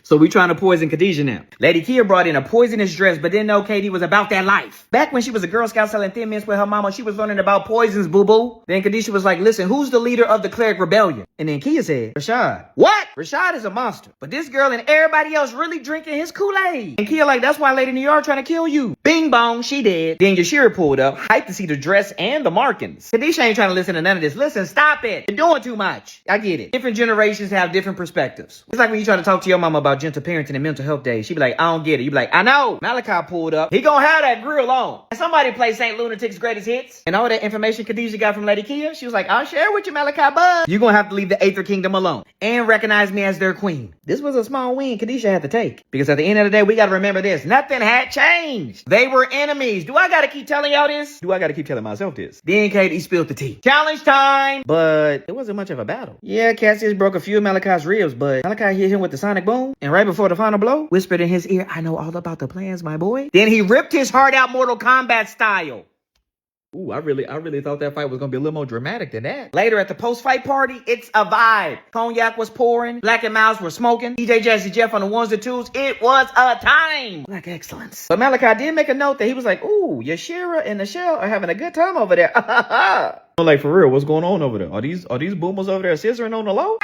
So we trying to poison Khadijah now. Lady Kia brought in a poisonous dress, but didn't know Katie was about that life. Back when she was a Girl Scout selling Thin Mints with her mama, she was learning about poisons, boo-boo. Then Khadijah was like, listen, who's the leader of the Cleric Rebellion? And then Kia said, Rashad. What? Rashad is a monster. But this girl and everybody else really drinking his Kool-Aid. And Kia like, that's why Lady New York trying to kill you. Bing bong, she dead. Then Yashira pulled up, hyped to see the dress and the markings. Khadijah ain't trying to listen to none of this. Listen, stop it. You're doing too much. I get it. Different generations have different perspectives. It's like when you try to talk to your mama about gentle parenting and mental health days. She be like, I don't get it. You be like, I know. Malachi pulled up. He gonna have that grill on. And somebody play St. Lunatic's greatest hits. And all that information Khadijah got from Lady Kia, she was like, I'll share with you, Malachi Bud. You're gonna have to leave the Aether Kingdom alone and recognize me as their queen. This was a small win Khadijah had to take. Because at the end of the day, we gotta remember this. Nothing had changed. They were enemies. Do I gotta keep telling y'all this? Do I gotta keep telling myself this? Then Katie spilled the tea. Challenge time! But it wasn't much of a battle. Yeah, Cassius broke a few of Malachi's ribs, but Malachi hit him with the sonic boom. And right before the final blow, whispered in his ear, I know all about the plans, my boy. Then he ripped his heart out Mortal Kombat style. Ooh, I really thought that fight was gonna be a little more dramatic than that. Later at the post-fight party, it's a vibe. Cognac was pouring, Black and Miles were smoking, DJ Jazzy Jeff on the ones and twos. It was a time. Black excellence. But Malachi did make a note that he was like, ooh, Yashira and Nichelle are having a good time over there. Like, for real, what's going on over there? Are these boomers over there scissoring on the low?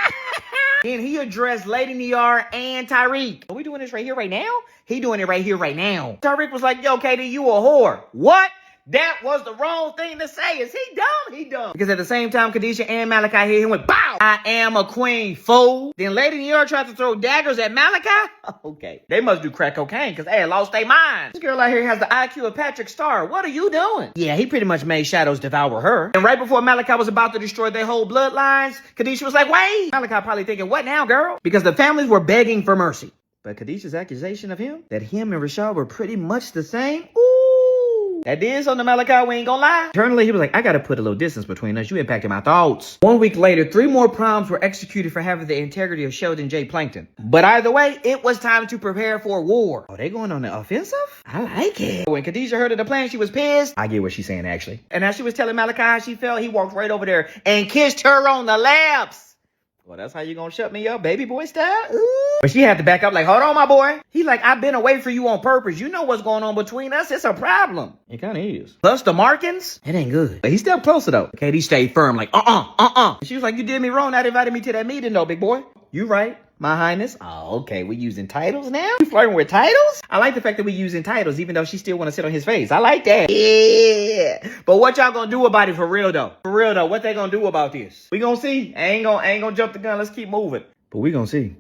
Then he addressed Lady Niar and Tyreek. Are we doing this right here, right now? He doing it right here, right now. Tyreek was like, yo, Katie, you a whore. What? That was the wrong thing to say. Is he dumb? He dumb. Because at the same time, Khadijah and Malachi hit him with, bow! I am a queen, fool. Then Lady Niar tried to throw daggers at Malachi? Okay. They must do crack cocaine because they had lost their minds. This girl out here has the IQ of Patrick Star. What are you doing? Yeah, he pretty much made shadows devour her. And right before Malachi was about to destroy their whole bloodlines, Khadijah was like, wait. Malachi probably thinking, what now, girl? Because the families were begging for mercy. But Khadijah's accusation of him, that him and Rashad were pretty much the same, that did something to Malachi, we ain't gonna lie. Internally, he was like, I gotta put a little distance between us. You impacted my thoughts. 1 week later, 3 more proms were executed for having the integrity of Sheldon J. Plankton. But either way, it was time to prepare for war. Oh, they going on the offensive? I like it. When Khadijah heard of the plan, she was pissed. I get what she's saying, actually. And as she was telling Malachi how she felt, he walked right over there and kissed her on the lips. Well, that's how you gonna shut me up, baby boy style? Ooh. But she had to back up like, hold on, my boy. He like, I've been away from you on purpose. You know what's going on between us. It's a problem. It kind of is. Plus the markings, it ain't good. But he stepped closer, though. Katie stayed firm like, And she was like, you did me wrong. Not invited me to that meeting, though, big boy. You right. My Highness. Oh, okay. We using titles now? You flirting with titles? I like the fact that we using titles, even though she still want to sit on his face. I like that. Yeah. But what y'all gonna do about it for real, though? For real, though. What they gonna do about this? We gonna see. I ain't gonna jump the gun. Let's keep moving. But we gonna see.